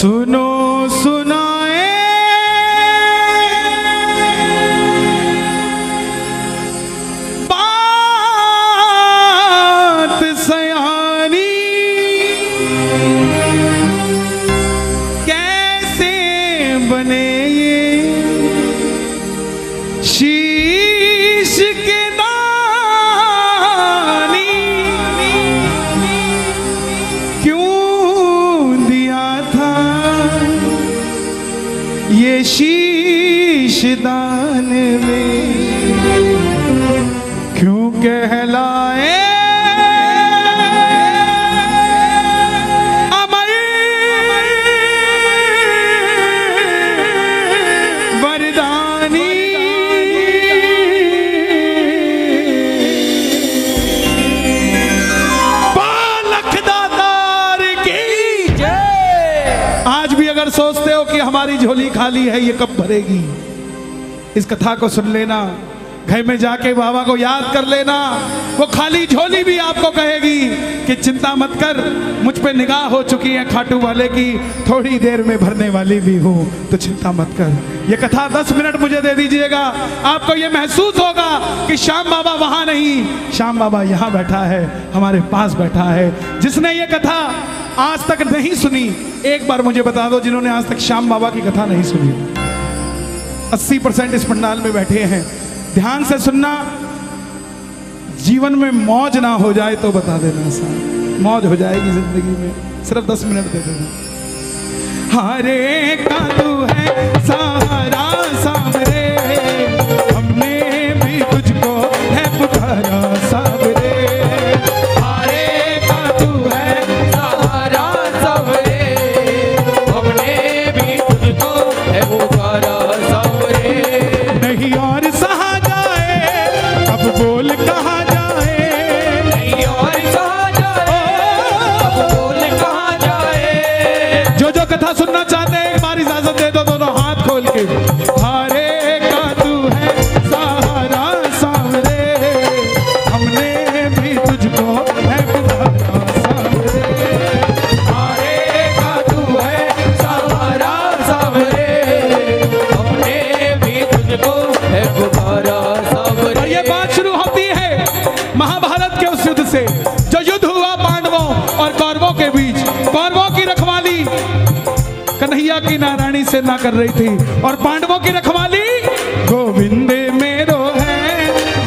सुनो सुनाए बात सयानी, कैसे बने ये शीश के दानी, क्यों दिया था ये शीश दान में, क्यों कहलाए अमर वरदानी। आज भी अगर सोचते हो कि हमारी झोली खाली है, ये कब भरेगी, इस कथा को सुन लेना, घर में जाके बाबा को याद कर लेना। वो खाली झोली भी आपको कहेगी कि चिंता मत कर, मुझ पे निगाह हो चुकी है खाटू वाले की, थोड़ी देर में भरने वाली भी हूँ, तो चिंता मत कर। ये कथा 10 मिनट मुझे दे दीजिएगा, आपको ये महसूस होगा कि श्याम बाबा वहां नहीं, श्याम बाबा यहाँ बैठा है, हमारे पास बैठा है। जिसने ये कथा आज तक नहीं सुनी, एक बार मुझे बता दो, जिन्होंने आज तक श्याम बाबा की कथा नहीं सुनी। 80% इस पंडाल में बैठे हैं, ध्यान से सुनना। जीवन में मौज ना हो जाए तो बता देना, साहब मौज हो जाएगी जिंदगी में, सिर्फ 10 मिनट दे देना। हरे का तू है सहारा सावरे, हमने भी तुझको है पुकारा सावरे। हरे का तू है सहारा सावरे, हमने भी तुझको है पुकारा सावरे। नहीं और सहा जाए, अब बोल कहा जाए, नहीं और सहा जाए, अब बोल कहा जाए। जो जो कथा सुनना चाहते हैं, एक बार इजाजत दे दो दोनों हाथ खोल के। हरे का तू है सहारा सावरे, हमने भी तुझको है पुकारा सावरे। हरे का तू है सहारा सावरे, हमने भी तुझको है पुकारा सावरे। और ये बात शुरू होती है महाभारत के उस युद्ध से, जो युद्ध हुआ पांडवों और कौरवों के बीच। कौरवों की रखवाली कन्हैया की नारायणी से ना कर रही थी, और पांडवों की रखवाली गोविंद मेरो है,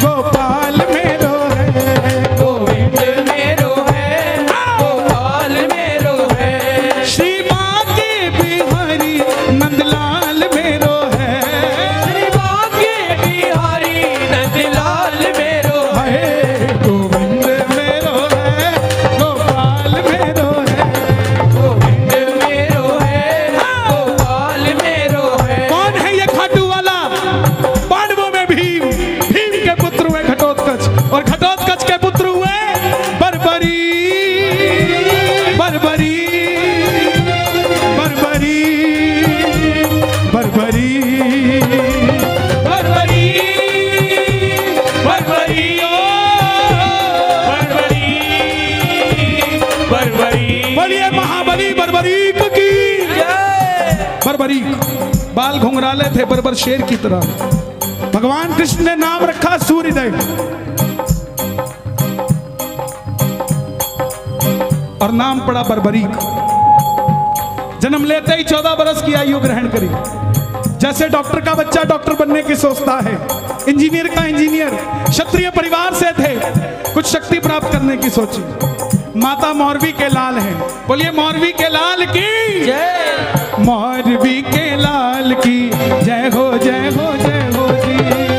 गोपाल मेरो है, गोविंद मेरो है, गोपाल मेरो है। श्री माँ के बिहारी नंदलाल मेरो है, श्री माँ के बिहारी नंदलाल मेरो है। गोविंद मेरो है, गोपाल मेरो है, गोविंद मेरो है, गोपाल मेरो है। कौन है ये खाटू वाला? पांडवों में भीम, भीम के पुत्र हुए घटोत्कच, और घटोत्कच के पुत्र हुए बर्बरी, बर्बरी, बर्बरी, बर्बरी, बर्बरी, बर्बरी, ओ बर्बरी, बर्बरी। बोलिए महाबली बर्बरीक की जय। बर्बरीक बाल घुंघराले थे बर्बर शेर की तरह। भगवान कृष्ण ने नाम रखा सूर्यदेव, और नाम पड़ा बर्बरीक। जन्म लेते ही 14 बरस की आयु ग्रहण करी। जैसे डॉक्टर का बच्चा डॉक्टर बनने की सोचता है, इंजीनियर का इंजीनियर, क्षत्रिय परिवार से थे, कुछ शक्ति प्राप्त करने की सोची। माता मौरवी के लाल हैं, बोलिए मौरवी के लाल की जय। मौरवी के लाल की जय हो, जय हो, जय हो जी।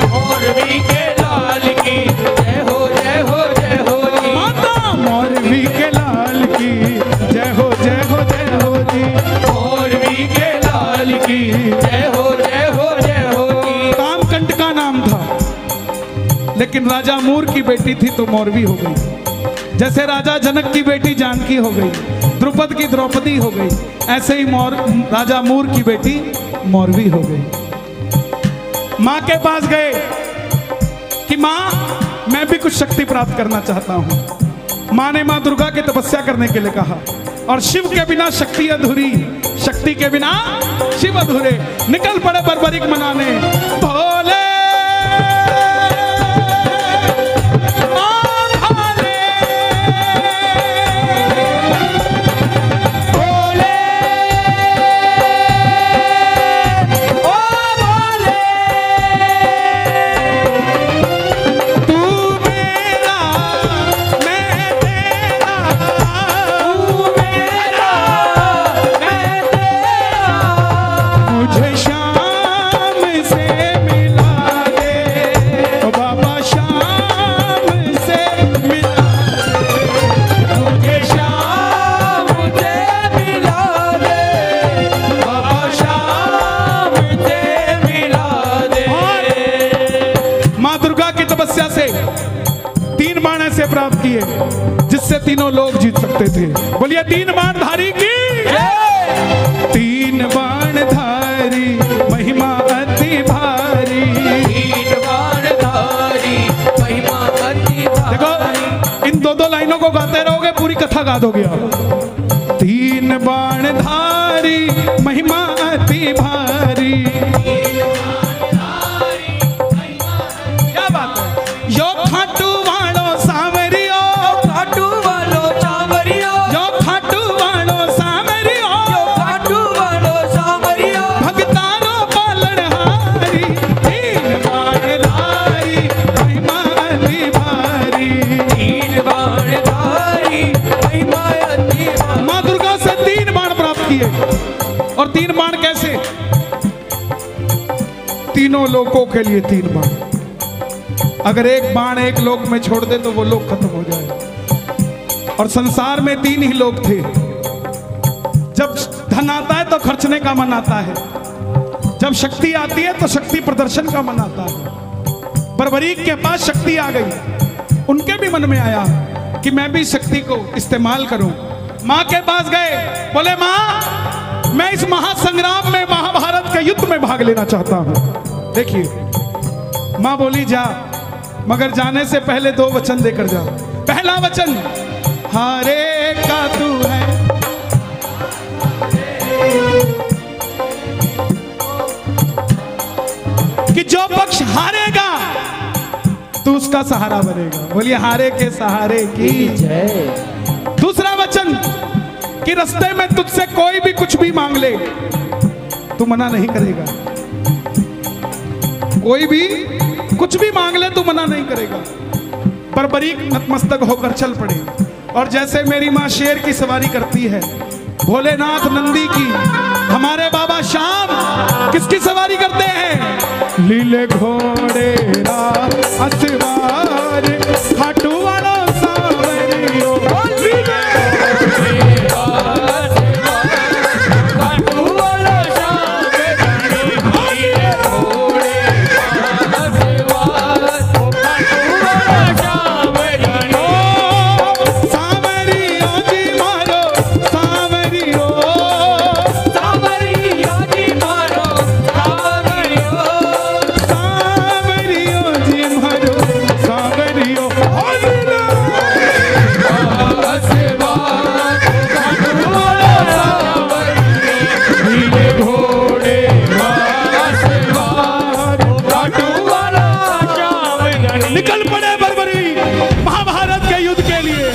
मौरवी के लाल की जय हो, जय हो, जय हो जी। माता मौरवी के लाल की जय हो, जय हो, जय हो जी। मौरवी के लाल की जय हो, जय हो, जय हो जी। कामकंट का नाम था, लेकिन राजा मूर की बेटी थी तो मौरवी हो गई। जैसे राजा जनक की बेटी जानकी हो गई, द्रुपद की द्रौपदी हो गई, ऐसे ही राजा मूर की बेटी मौरवी हो गई। माँ के पास गए कि माँ मैं भी कुछ शक्ति प्राप्त करना चाहता हूँ। माँ ने माँ दुर्गा की तपस्या करने के लिए कहा, और शिव के बिना शक्ति अधूरी, शक्ति के बिना शिव अधूरे। निकल पड़े बर्बरीक मनाने भोले प्राप्त किए जिससे तीनों लोग जीत सकते थे। बोलिए तीन बाणधारी की तीन बाणधारी महिमा अति भारी। तीन बाणधारी महिमा अति भारी। देखो इन दो लाइनों को गाते रहोगे पूरी कथा गा दोगे आप। तीन बाणधारी महिमा अति भारी। क्या बात है। यो खाटू और तीन बाण कैसे? तीनों लोकों के लिए तीन बाण। अगर एक बाण एक लोक में छोड़ दे तो वो लोक खत्म हो जाए। और संसार में तीन ही लोग थे। जब धन आता है तो खर्चने का मन आता है, जब शक्ति आती है तो शक्ति प्रदर्शन का मन आता है। बर्बरीक के पास शक्ति आ गई, उनके भी मन में आया कि मैं भी शक्ति को इस्तेमाल करूं। मां के पास गए, बोले मां मैं इस महासंग्राम में महाभारत के युद्ध में भाग लेना चाहता हूं। देखिए मां बोली जा, मगर जाने से पहले दो वचन देकर जा। पहला वचन हारे का तू है, कि जो पक्ष हारेगा तू उसका सहारा बनेगा। बोलिए हारे के सहारे की जय। दूसरा वचन कि रास्ते में तुझसे कोई भी कुछ भी मांग ले तू मना नहीं करेगा। कोई भी कुछ भी मांग ले तू मना नहीं करेगा। बर्बरीक नतमस्तक होकर चल पड़े। और जैसे मेरी मां शेर की सवारी करती है, भोलेनाथ नंदी की, हमारे बाबा श्याम किसकी सवारी करते हैं? लीले घोड़े असवार खाटू वालों सावरियों। निकल पड़े बर्बरी महाभारत के युद्ध के लिए।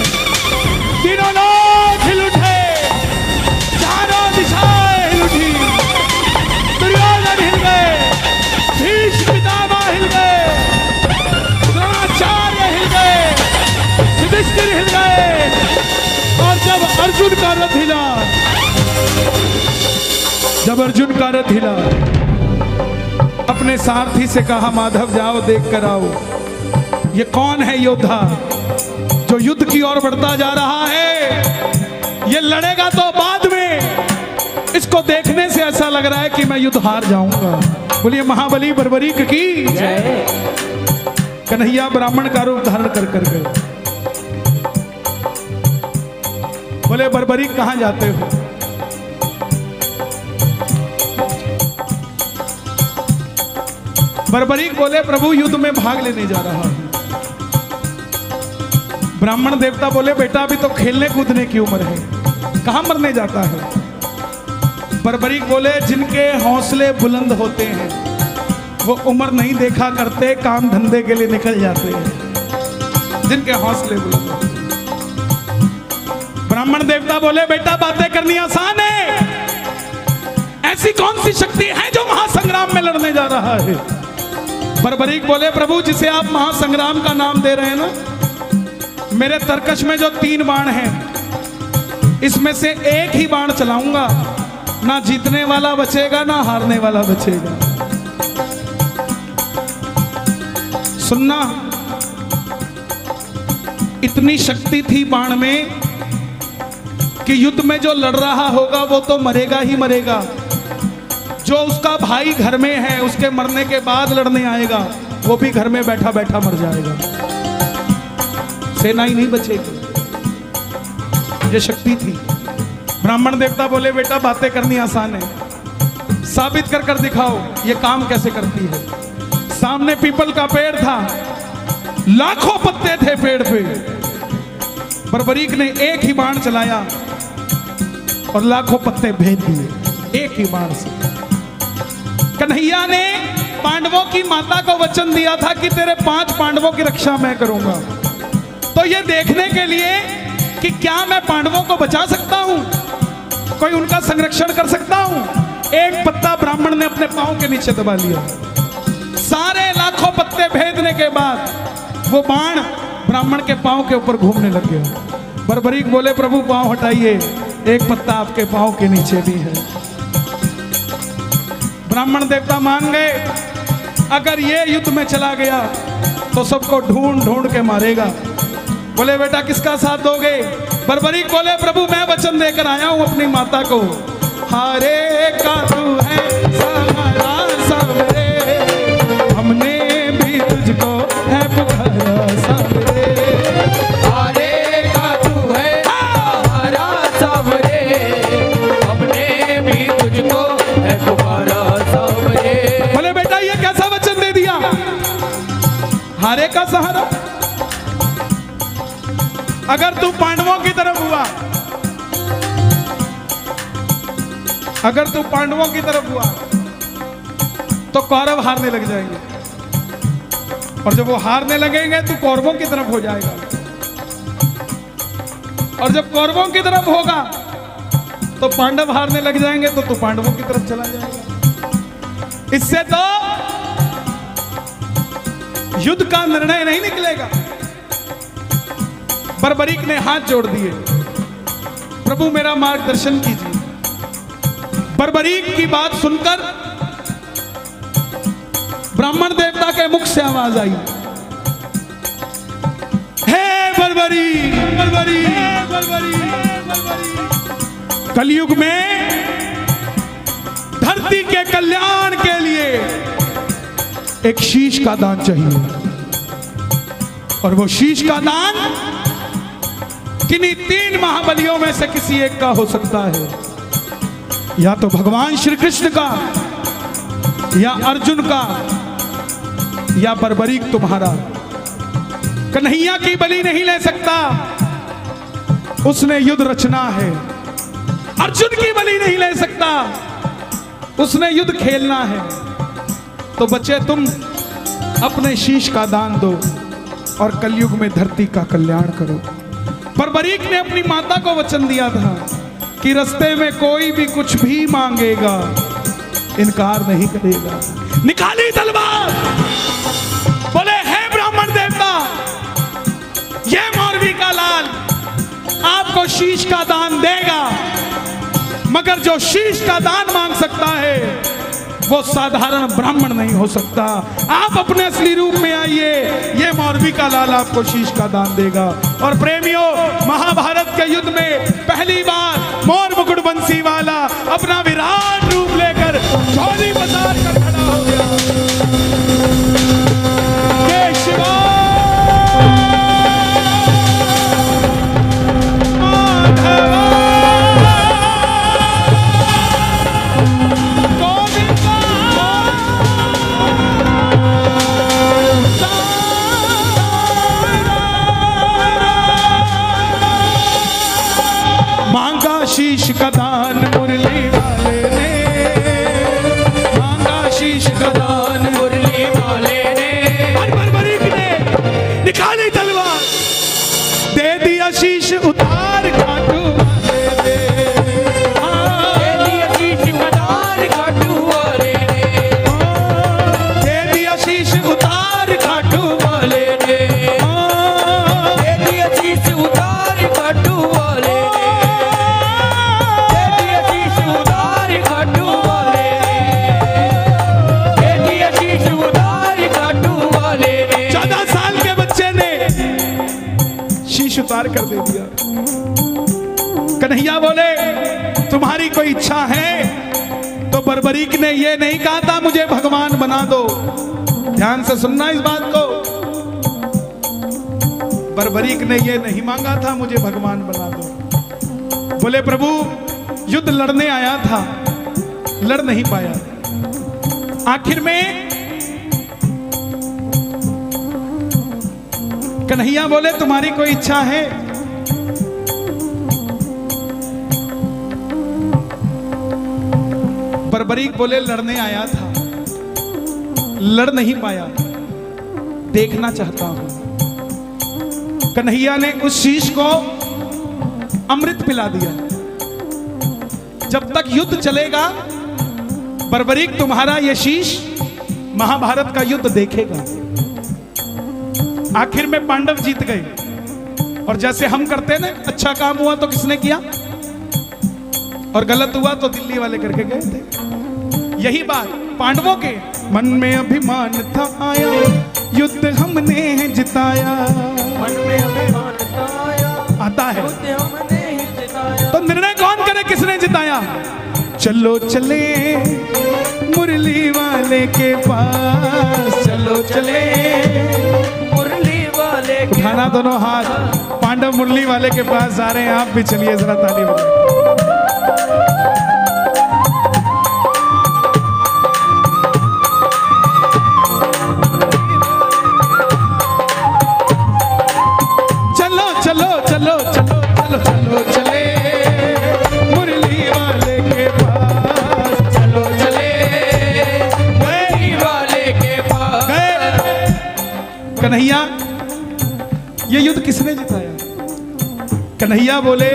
तीनों लोग हिल उठे, चारों दिशाएं हिल उठी। दुर्योधन हिल गए, भीष्म पितामह हिल गए, द्रोणाचार्य हिल गए, युधिष्ठिर हिल गए। और जब अर्जुन का रथ हिला, अपने सारथी से कहा माधव जाओ देख कर आओ, ये कौन है योद्धा जो युद्ध की ओर बढ़ता जा रहा है। ये लड़ेगा तो बाद में, इसको देखने से ऐसा लग रहा है कि मैं युद्ध हार जाऊंगा। बोलिए महाबली बर्बरीक की जय। कन्हैया ब्राह्मण का रूप धारण कर कर गए। बोले बर्बरीक कहां जाते हो? बर्बरीक बोले प्रभु युद्ध में भाग लेने जा रहा हूं। ब्राह्मण देवता बोले बेटा अभी तो खेलने कूदने की उम्र है, कहां मरने जाता है। बर्बरीक बोले जिनके हौसले बुलंद होते हैं वो उम्र नहीं देखा करते, काम धंधे के लिए निकल जाते हैं। जिनके हौसले बुलंद होते हैं। ब्राह्मण देवता बोले बेटा बातें करनी आसान है, ऐसी कौन सी शक्ति है जो महासंग्राम में लड़ने जा रहा है? बर्बरीक बोले प्रभु जिसे आप महासंग्राम का नाम दे रहे हैं ना, मेरे तरकश में जो 3 बाण हैं इसमें से एक ही बाण चलाऊंगा, ना जीतने वाला बचेगा ना हारने वाला बचेगा। सुनना, इतनी शक्ति थी बाण में कि युद्ध में जो लड़ रहा होगा वो तो मरेगा ही मरेगा, जो उसका भाई घर में है उसके मरने के बाद लड़ने आएगा वो भी घर में बैठा बैठा मर जाएगा, सेना ही नहीं बचेगी। ये शक्ति थी। ब्राह्मण देवता बोले बेटा बातें करनी आसान है, साबित कर कर दिखाओ ये काम कैसे करती है। सामने पीपल का पेड़ था, लाखों पत्ते थे पेड़ पे। बर्बरीक ने एक ही बाण चलाया और लाखों पत्ते भेज दिए एक ही बाण से। कन्हैया ने पांडवों की माता को वचन दिया था कि तेरे 5 पांडवों की रक्षा मैं करूंगा। तो ये देखने के लिए कि क्या मैं पांडवों को बचा सकता हूं, कोई उनका संरक्षण कर सकता हूं, एक पत्ता ब्राह्मण ने अपने पांव के नीचे दबा लिया। सारे लाखों पत्ते भेदने के बाद वो बाण ब्राह्मण के पांव के ऊपर घूमने लग गया। बर्बरीक बोले प्रभु पांव हटाइए, एक पत्ता आपके पांव के नीचे भी है। ब्राह्मण देवता मान गए, अगर ये युद्ध में चला गया तो सबको ढूंढ ढूंढ के मारेगा। बोले बेटा किसका साथ दोगे? बर्बरीक बोले प्रभु मैं वचन देकर आया हूं अपनी माता को, हारे का तू है सहारा सबरे, हमने भी तुझको है पुकारा सबरे। हारे का तू है सहारा सबरे, हमने भी तुझको है पुकारा सबरे। बोले बेटा ये कैसा वचन दे दिया, हारे का सहारा? अगर तू पांडवों की तरफ हुआ, अगर तू पांडवों की तरफ हुआ तो कौरव हारने लग जाएंगे, और जब वो हारने लगेंगे तो कौरवों की तरफ हो जाएगा, और जब कौरवों की तरफ होगा तो पांडव हारने लग जाएंगे तो तू पांडवों की तरफ चला जाएगा। इससे तो युद्ध का निर्णय नहीं निकलेगा। बर्बरीक ने हाथ जोड़ दिए, प्रभु मेरा मार्गदर्शन कीजिए। बर्बरीक की बात सुनकर ब्राह्मण देवता के मुख से आवाज आई, हे बर्बरीक, बर्बरीक, बर्बरीक, बर्बरीक। कलयुग में धरती के कल्याण के लिए एक शीश का दान चाहिए, और वो शीश का दान किन्हीं 3 महाबलियों में से किसी एक का हो सकता है, या तो भगवान श्री कृष्ण का, या अर्जुन का, या बर्बरीक तुम्हारा। कन्हैया की बलि नहीं ले सकता, उसने युद्ध रचना है। अर्जुन की बलि नहीं ले सकता, उसने युद्ध खेलना है। तो बच्चे तुम अपने शीश का दान दो और कलयुग में धरती का कल्याण करो। बर्बरीक ने अपनी माता को वचन दिया था कि रास्ते में कोई भी कुछ भी मांगेगा इनकार नहीं करेगा। निकाली तलवार, बोले हे ब्राह्मण देवता, ये मौरवी का लाल आपको शीश का दान देगा, मगर जो शीश का दान मांग सकता है वो साधारण ब्राह्मण नहीं हो सकता। आप अपने असली रूप में आइए, ये मौरवी का लाल आपको शीश का दान देगा। और प्रेमियों, महाभारत के युद्ध में पहली बार मोर मुकुट बंसी वाला अपना विराट रूप लेकर झोली पसार कर खड़ा हो गया। जय शिवा माधवा शीश का दान मुरली वाले कन्हैया बोले तुम्हारी कोई इच्छा है तो बर्बरीक ने ये नहीं कहा था मुझे भगवान बना दो। ध्यान से सुनना इस बात को। बर्बरीक ने ये नहीं मांगा था मुझे भगवान बना दो। बोले प्रभु युद्ध लड़ने आया था, लड़ नहीं पाया। आखिर में कन्हैया बोले तुम्हारी कोई इच्छा है? बर्बरीक बोले लड़ने आया था, लड़ नहीं पाया, देखना चाहता हूं। कन्हैया ने उस शीश को अमृत पिला दिया। जब तक युद्ध चलेगा बर्बरीक तुम्हारा यह शीश महाभारत का युद्ध देखेगा। आखिर में पांडव जीत गए। और जैसे हम करते ना, अच्छा काम हुआ तो किसने किया और गलत हुआ तो दिल्ली वाले करके गए थे। यही बात पांडवों के मन में अभिमान था आया, युद्ध हमने जिताया। मन में अभिमान था आया, आता है युद्ध हमने जिताया। तो निर्णय कौन करे किसने जिताया? चलो चले मुरली वाले के पास, चलो चले मुरली वाले के उठाना दोनों हाथ। पांडव मुरली वाले के पास जा रहे हैं, आप भी चलिए जरा ताली बजाइए। चलो चलो चलो चलो चलो चलो चले मुरली वाले के पास, चलो चले मुरली वाले के पास। गए। कन्हैया ये युद्ध किसने जिताया? कन्हैया बोले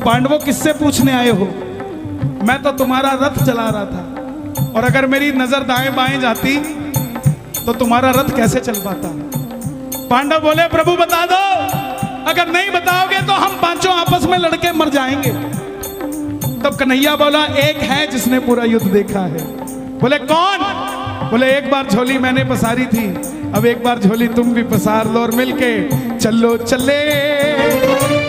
पांडवों किससे पूछने आए हो? मैं तो तुम्हारा रथ चला रहा था, और अगर मेरी नजर दाएं बाएं जाती तो तुम्हारा रथ कैसे चल पाता? पांडव बोले प्रभु बता दो, अगर नहीं बताओगे तो हम पांचों आपस में लड़के मर जाएंगे। तब कन्हैया बोला एक है जिसने पूरा युद्ध देखा है। बोले कौन? बोले एक बार झोली मैंने पसारी थी, अब एक बार झोली तुम भी पसार लो और मिलके चलो चले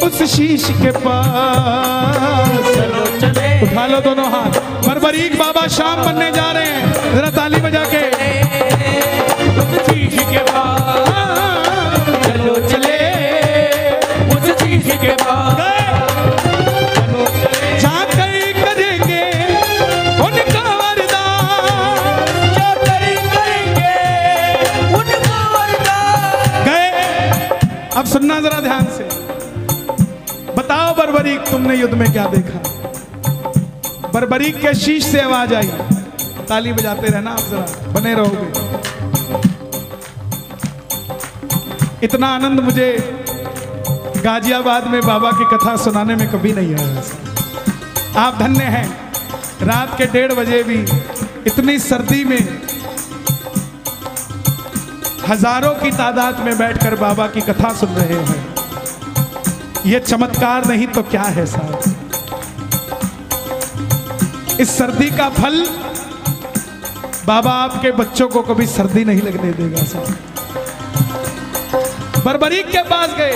उस शीश के पास। चलो चले उठा लो दोनों हाथ। बर्बरीक बाबा शाम बनने जा रहे हैं, जरा ताली बजा के। उस शीश के पास, चलो चले उस शीश के पास। चलो चले जाकर करेंगे उनका वरदान, जाकर करेंगे उनका वरदान। गए। अब सुनना जरा ध्यान से। बताओ बर्बरीक तुमने युद्ध में क्या देखा? बर्बरीक के शीश से आवाज आई। ताली बजाते रहना आप, जरा बने रहोगे। इतना आनंद मुझे गाजियाबाद में बाबा की कथा सुनाने में कभी नहीं आया। आप धन्य हैं, रात के 1:30 बजे भी इतनी सर्दी में हजारों की तादाद में बैठकर बाबा की कथा सुन रहे हैं। यह चमत्कार नहीं तो क्या है साहब? इस सर्दी का फल बाबा आपके बच्चों को कभी सर्दी नहीं लगने देगा साहब। बर्बरीक के पास गए,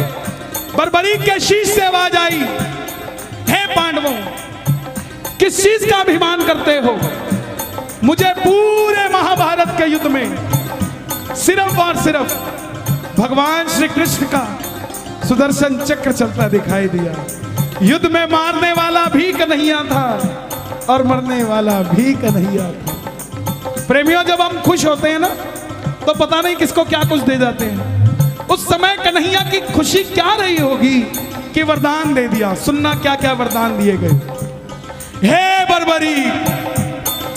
बर्बरीक के शीश से आवाज आई, हे पांडवों किस चीज का अभिमान करते हो? मुझे पूरे महाभारत के युद्ध में सिर्फ और सिर्फ भगवान श्री कृष्ण का सुदर्शन चक्र चलता दिखाई दिया। युद्ध में मारने वाला भी कन्हैया था और मरने वाला भी कन्हैया था। प्रेमियों जब हम खुश होते हैं ना तो पता नहीं किसको क्या कुछ दे जाते हैं। उस समय कन्हैया की खुशी क्या रही होगी कि वरदान दे दिया। सुनना क्या क्या वरदान दिए गए। हे बर्बरीक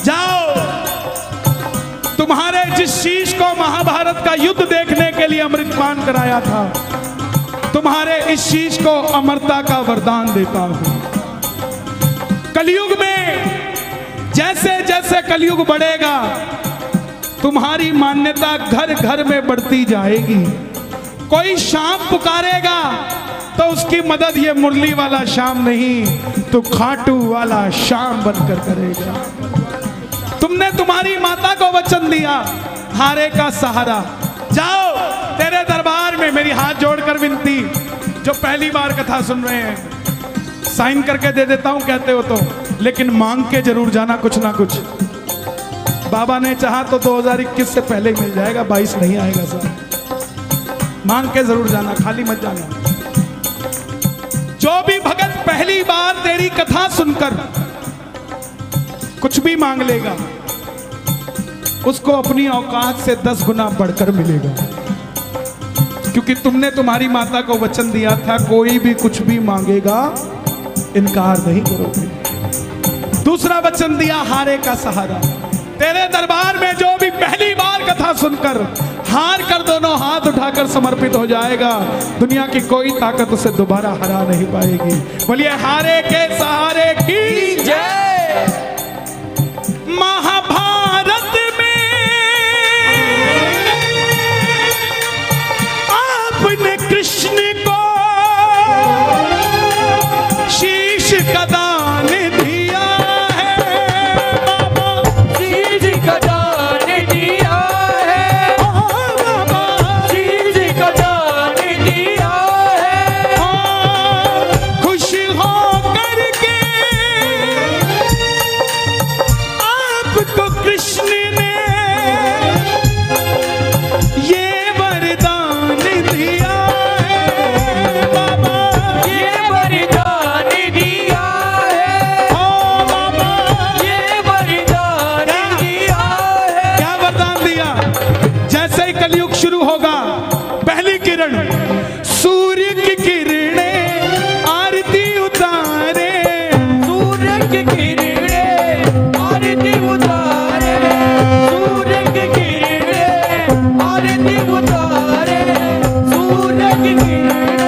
जाओ, तुम्हारे जिस शीश को महाभारत का युद्ध देखने के लिए अमृतपान कराया था, तुम्हारे इस शीश को अमरता का वरदान देता हूं। कलयुग में जैसे जैसे कलयुग बढ़ेगा तुम्हारी मान्यता घर घर में बढ़ती जाएगी। कोई शाम पुकारेगा तो उसकी मदद ये मुरली वाला शाम नहीं तो खाटू वाला शाम बनकर करेगा। तुमने तुम्हारी माता को वचन दिया, हारे का सहारा। जाओ, तेरे दरबार में मेरी हाथ जोड़कर विनती, जो पहली बार कथा सुन रहे हैं, साइन करके दे देता हूं कहते हो तो, लेकिन मांग के जरूर जाना कुछ ना कुछ। बाबा ने चाहा तो 2021 से पहले ही मिल जाएगा, 22 नहीं आएगा साहब। मांग के जरूर जाना, खाली मत जाना। जो भी भगत पहली बार तेरी कथा सुनकर कुछ भी मांग लेगा, उसको अपनी औकात से 10 गुना बढ़कर मिलेगा, क्योंकि तुमने तुम्हारी माता को वचन दिया था कोई भी कुछ भी मांगेगा इनकार नहीं करोगे। दूसरा वचन दिया हारे का सहारा। तेरे दरबार में जो भी पहली बार कथा सुनकर हार कर दोनों हाथ उठाकर समर्पित हो जाएगा, दुनिया की कोई ताकत उसे दोबारा हरा नहीं पाएगी। बोलिए हारे के सहारे की जय। महाभारत में आपने कृष्ण को शीश का दान दिया है, शीश का दान दिया है, शीश का दान दिया है। खुश हो करके आपको कृष्ण ने ये वरदान दिया है बाबा, ये वरदान दिया है, ओ बाबा। ये वरदान दिया है। क्या वरदान दिया? जैसे ही कलयुग शुरू होगा, पहली किरण सूर्य की किरणें आरती उतारे, सूर्य की किरणें आरती उतारे, सूर्य की किरणें आरती उतारे, सूर्य की किरणें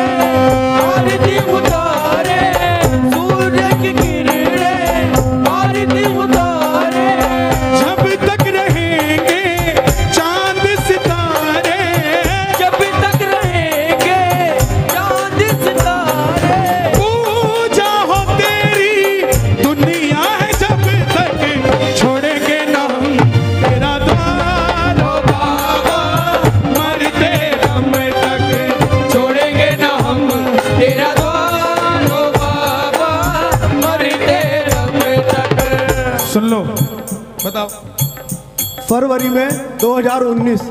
आरती उतारे, सूर्य की किरणें आरती उतारे। जब तक रहेंगे चांद सितारे, जब तक रहेंगे चांद सितारे, पूजा हो तेरी दुनिया है जब तक छोड़ेंगे ना हम तेरा द्वार, ओ बाबा मरते दम तक। छोड़ेंगे ना हम तेरा द्वार, ओ बाबा मरते दम तक। सुन लो, बताओ। फरवरी में 2019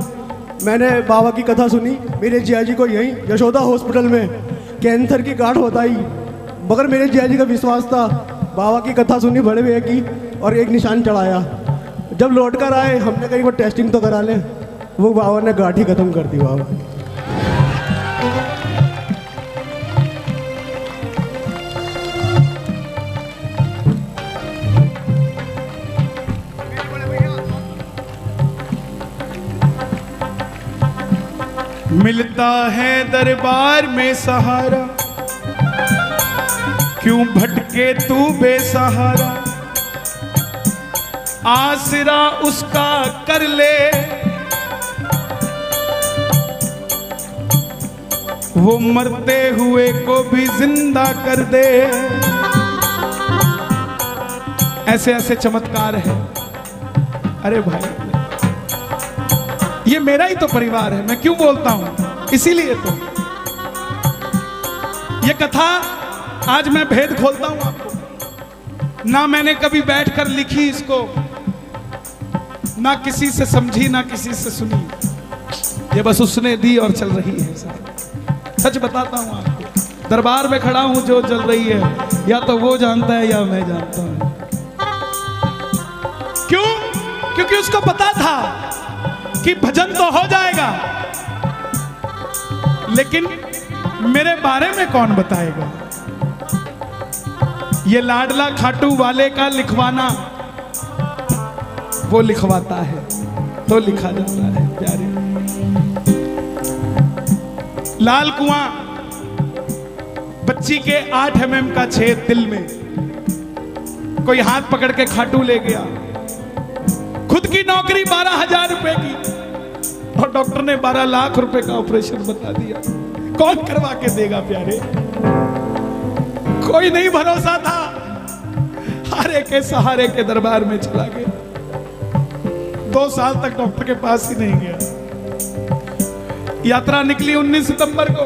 मैंने बाबा की कथा सुनी। मेरे जिया जी को यहीं यशोदा हॉस्पिटल में कैंसर की गांठ बताई, मगर मेरे जिया जी का विश्वास था। बाबा की कथा सुनी बड़े भैया की और एक निशान चढ़ाया। जब लौट कर आए हमने कहीं वो टेस्टिंग तो करा लें, वो बाबा ने गांठ ही खत्म कर दी। बाबा मिलता है दरबार में सहारा, क्यों भटके तू बेसहारा, आसरा उसका कर ले, वो मरते हुए को भी जिंदा कर दे। ऐसे ऐसे चमत्कार है। अरे भाई, ये मेरा ही तो परिवार है, मैं क्यों बोलता हूं? इसीलिए तो ये कथा आज मैं भेद खोलता हूं आपको। ना मैंने कभी बैठकर लिखी इसको, ना किसी से समझी, ना किसी से सुनी। ये बस उसने दी और चल रही है साहब। सच बताता हूं आपको, दरबार में खड़ा हूं, जो चल रही है या तो वो जानता है या मैं जानता हूं। क्यों? क्योंकि उसको पता था कि भजन तो हो जाएगा, लेकिन मेरे बारे में कौन बताएगा? ये लाडला खाटू वाले का लिखवाना, वो लिखवाता है तो लिखा जाता है प्यारे। लाल कुआं, बच्ची के 8 mm का छेद दिल में, कोई हाथ पकड़ के खाटू ले गया। खुद की नौकरी 12,000 रुपए की, और डॉक्टर ने 12 लाख रुपए का ऑपरेशन बता दिया। कौन करवा के देगा प्यारे? कोई नहीं भरोसा था। हारे के सहारे के दरबार में चला गया। 2 साल तक डॉक्टर के पास ही नहीं गया। यात्रा निकली 19 सितंबर को।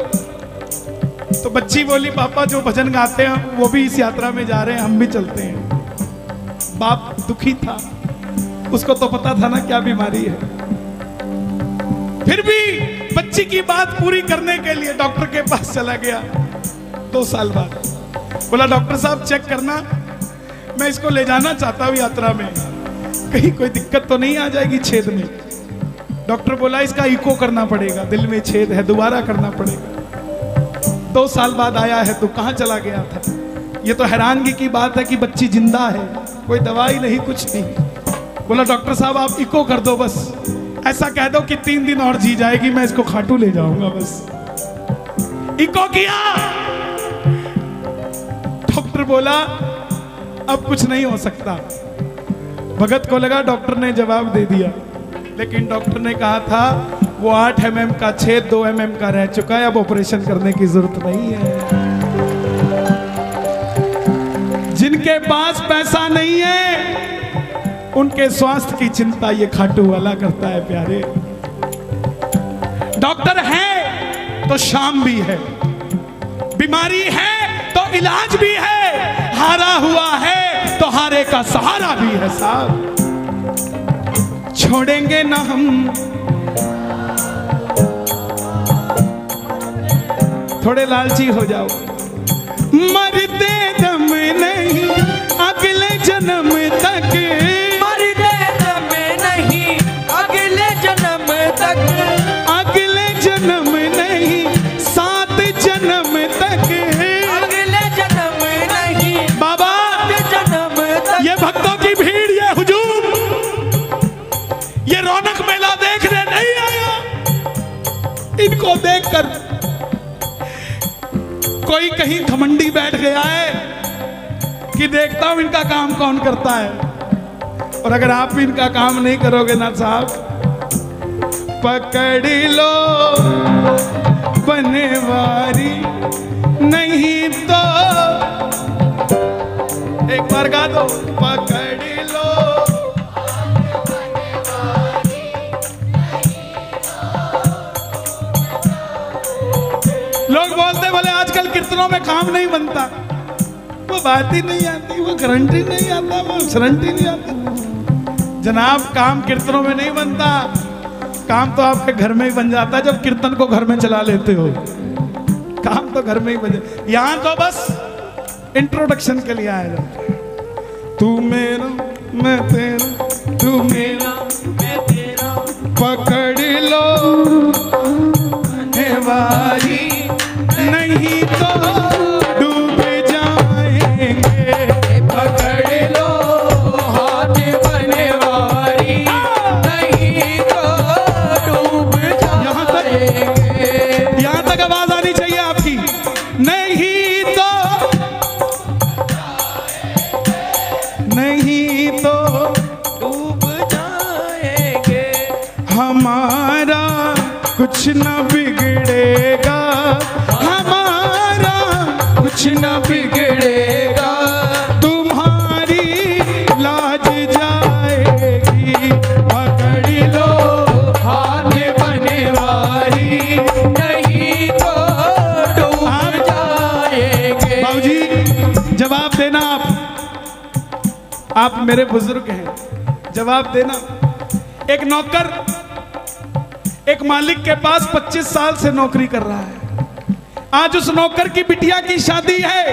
तो बच्ची बोली पापा जो भजन गाते हैं वो भी इस यात्रा में जा रहे हैं, हम भी चलते हैं। बाप दुखी था, उसको तो पता था ना क्या बीमारी है। फिर भी बच्ची की बात पूरी करने के लिए डॉक्टर के पास चला गया 2 साल बाद। बोला डॉक्टर साहब चेक करना, मैं इसको ले जाना चाहता हूँ यात्रा में, कहीं कोई दिक्कत तो नहीं आ जाएगी छेद में। डॉक्टर बोला इसका इको करना पड़ेगा, दिल में छेद है, दोबारा करना पड़ेगा। 2 साल बाद आया है तो कहाँ चला गया था। ये तो हैरानगी की बात है कि बच्ची जिंदा है, कोई दवाई नहीं, कुछ नहीं। बोला डॉक्टर साहब आप इको कर दो, बस ऐसा कह दो कि 3 दिन और जी जाएगी, मैं इसको खाटू ले जाऊंगा। बस इको किया। डॉक्टर बोला अब कुछ नहीं हो सकता। भगत को लगा डॉक्टर ने जवाब दे दिया, लेकिन डॉक्टर ने कहा था वो 8 mm का छेद 2 mm का रह चुका है, अब ऑपरेशन करने की जरूरत नहीं है। जिनके पास पैसा नहीं है उनके स्वास्थ्य की चिंता ये खाटू वाला करता है प्यारे। डॉक्टर है तो शाम भी है, बीमारी है तो इलाज भी है, हारा हुआ है तो हारे का सहारा भी है साहब। छोड़ेंगे ना हम, थोड़े लालची हो जाओ। मरते दम नहीं अगले जन्म तक, मरते दम नहीं अगले जन्म तक, अगले जन्म नहीं 7 जन्म तक, अगले जन्म नहीं बाबा जन्म तक। ये भक्तों की भीड़, ये हुजूम, ये रौनक मेला देखने नहीं आया। इनको देखकर कोई कहीं घमंडी बैठ गया है कि देखता हूं इनका काम कौन करता है। और अगर आप भी इनका काम नहीं करोगे ना साहब, पकड़ लो बनवारी, नहीं तो एक बार गा दो, पकड़ लो। लोग बोलते बोले आजकल कीर्तनों में काम नहीं बनता, वो बात ही नहीं आती, वो गारंटी नहीं आता, वो गारंटी नहीं आती। जनाब काम कीर्तनों में नहीं बनता, काम तो आपके घर में ही बन जाता है जब कीर्तन को घर में चला लेते हो। काम तो घर में ही बन जाता, यहां तो बस इंट्रोडक्शन के लिए आया। तू मेरा मैं तेरा, तू मेरा मैं तेरा, पकड़ लो वारी, नहीं तो डूब जाएंगे। पकड़ लो हाथ बनवारी, नहीं तो डूब जाएंगे। यहां तक आवाज आनी चाहिए आपकी, नहीं तो, नहीं तो डूब जाएंगे। हमारा कुछ न बिगड़ेगा, हमारा कुछ न बिगड़ेगा, तुम्हारी लाज जाएगी। पकड़ लो हाथ बनवारी, नहीं तो डूब जाएंगे। बाबूजी जवाब देना, आप मेरे बुजुर्ग हैं, जवाब देना। एक नौकर एक मालिक के पास 25 साल से नौकरी कर रहा है। आज उस नौकर की बिटिया की शादी है,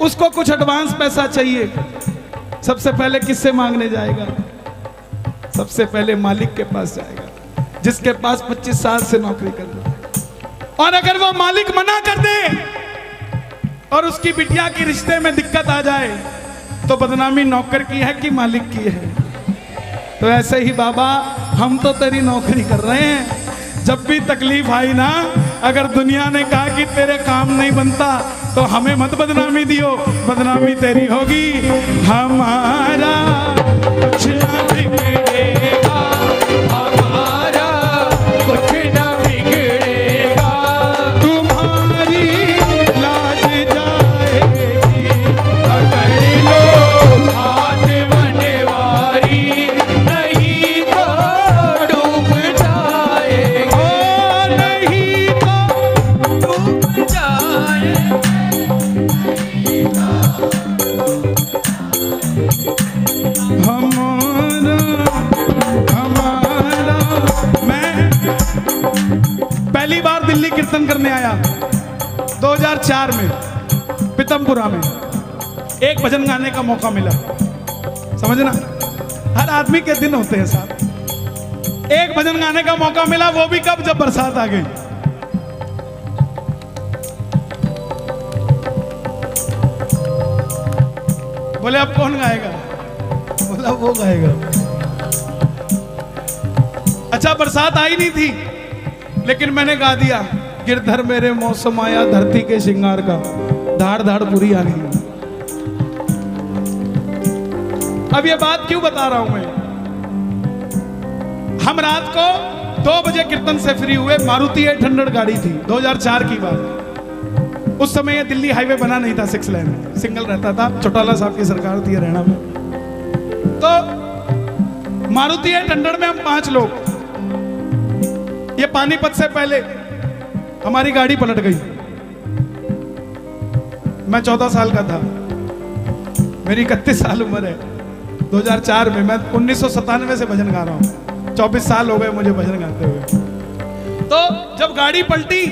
उसको कुछ एडवांस पैसा चाहिए। सबसे पहले किससे मांगने जाएगा? सबसे पहले मालिक के पास जाएगा, जिसके पास 25 साल से नौकरी कर रहा है। और अगर वो मालिक मना कर दे और उसकी बिटिया की रिश्ते में दिक्कत आ जाए तो बदनामी नौकर की है कि मालिक की है? तो ऐसे ही बाबा हम तो तेरी नौकरी कर रहे हैं, जब भी तकलीफ आई ना, अगर दुनिया ने कहा कि तेरे काम नहीं बनता तो हमें मत बदनामी दियो, बदनामी तेरी होगी। हमारा कुछ ना बिगड़ेगा, हमारा कुछ न बिगड़ेगा, तुम्हारी लाज जाएगी। पकड़ लो हाथ बनवारी, नहीं तो डूब जाएंगे। ओ नहीं तो डूब जाएंगे। पचमपुरा में एक भजन गाने का मौका मिला। समझना, हर आदमी के दिन होते हैं साहब। एक भजन गाने का मौका मिला, वो भी कब? जब बरसात आ गई। बोले अब कौन गाएगा? बोला वो गाएगा। अच्छा, बरसात आई नहीं थी, लेकिन मैंने गा दिया, गिरधर मेरे मौसम आया धरती के श्रृंगार का, धाड़ धाड़ पूरी आ गई। अब ये बात क्यों बता रहा हूं मैं? हम रात को 2 बजे कीर्तन से फ्री हुए। मारुति 800 गाड़ी थी, 2004 की बात। उस समय ये दिल्ली हाईवे बना नहीं था, 6 लेन सिंगल रहता था। चौटाला साहब की सरकार थी हरियाणा में। तो मारुति 800 में हम 5 लोग। ये पानीपत से पहले हमारी गाड़ी पलट गई। मैं 14 साल का था, मेरी 31 साल उम्र है। 2004 में, मैं 1997 से भजन गा रहा हूं। 24 साल हो गए मुझे भजन गाते हुए। तो जब गाड़ी पलटी,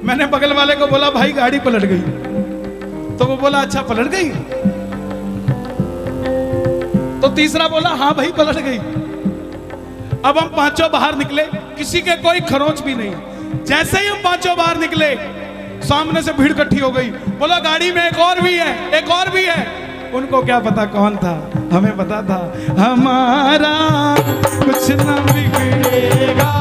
मैंने बगल वाले को बोला, भाई गाड़ी पलट गई। तो वो बोला, अच्छा पलट गई? तो तीसरा बोला, हाँ भाई पलट गई। अब हम 5 बाहर निकले, किसी के कोई खरोंच भी नहीं। जैसे ही हम 5 बाहर निकले, सामने से भीड़ इकट्ठी हो गई। बोला, गाड़ी में एक और भी है, एक और भी है। उनको क्या पता कौन था, हमें पता था। हमारा कुछ न बिगड़ेगा।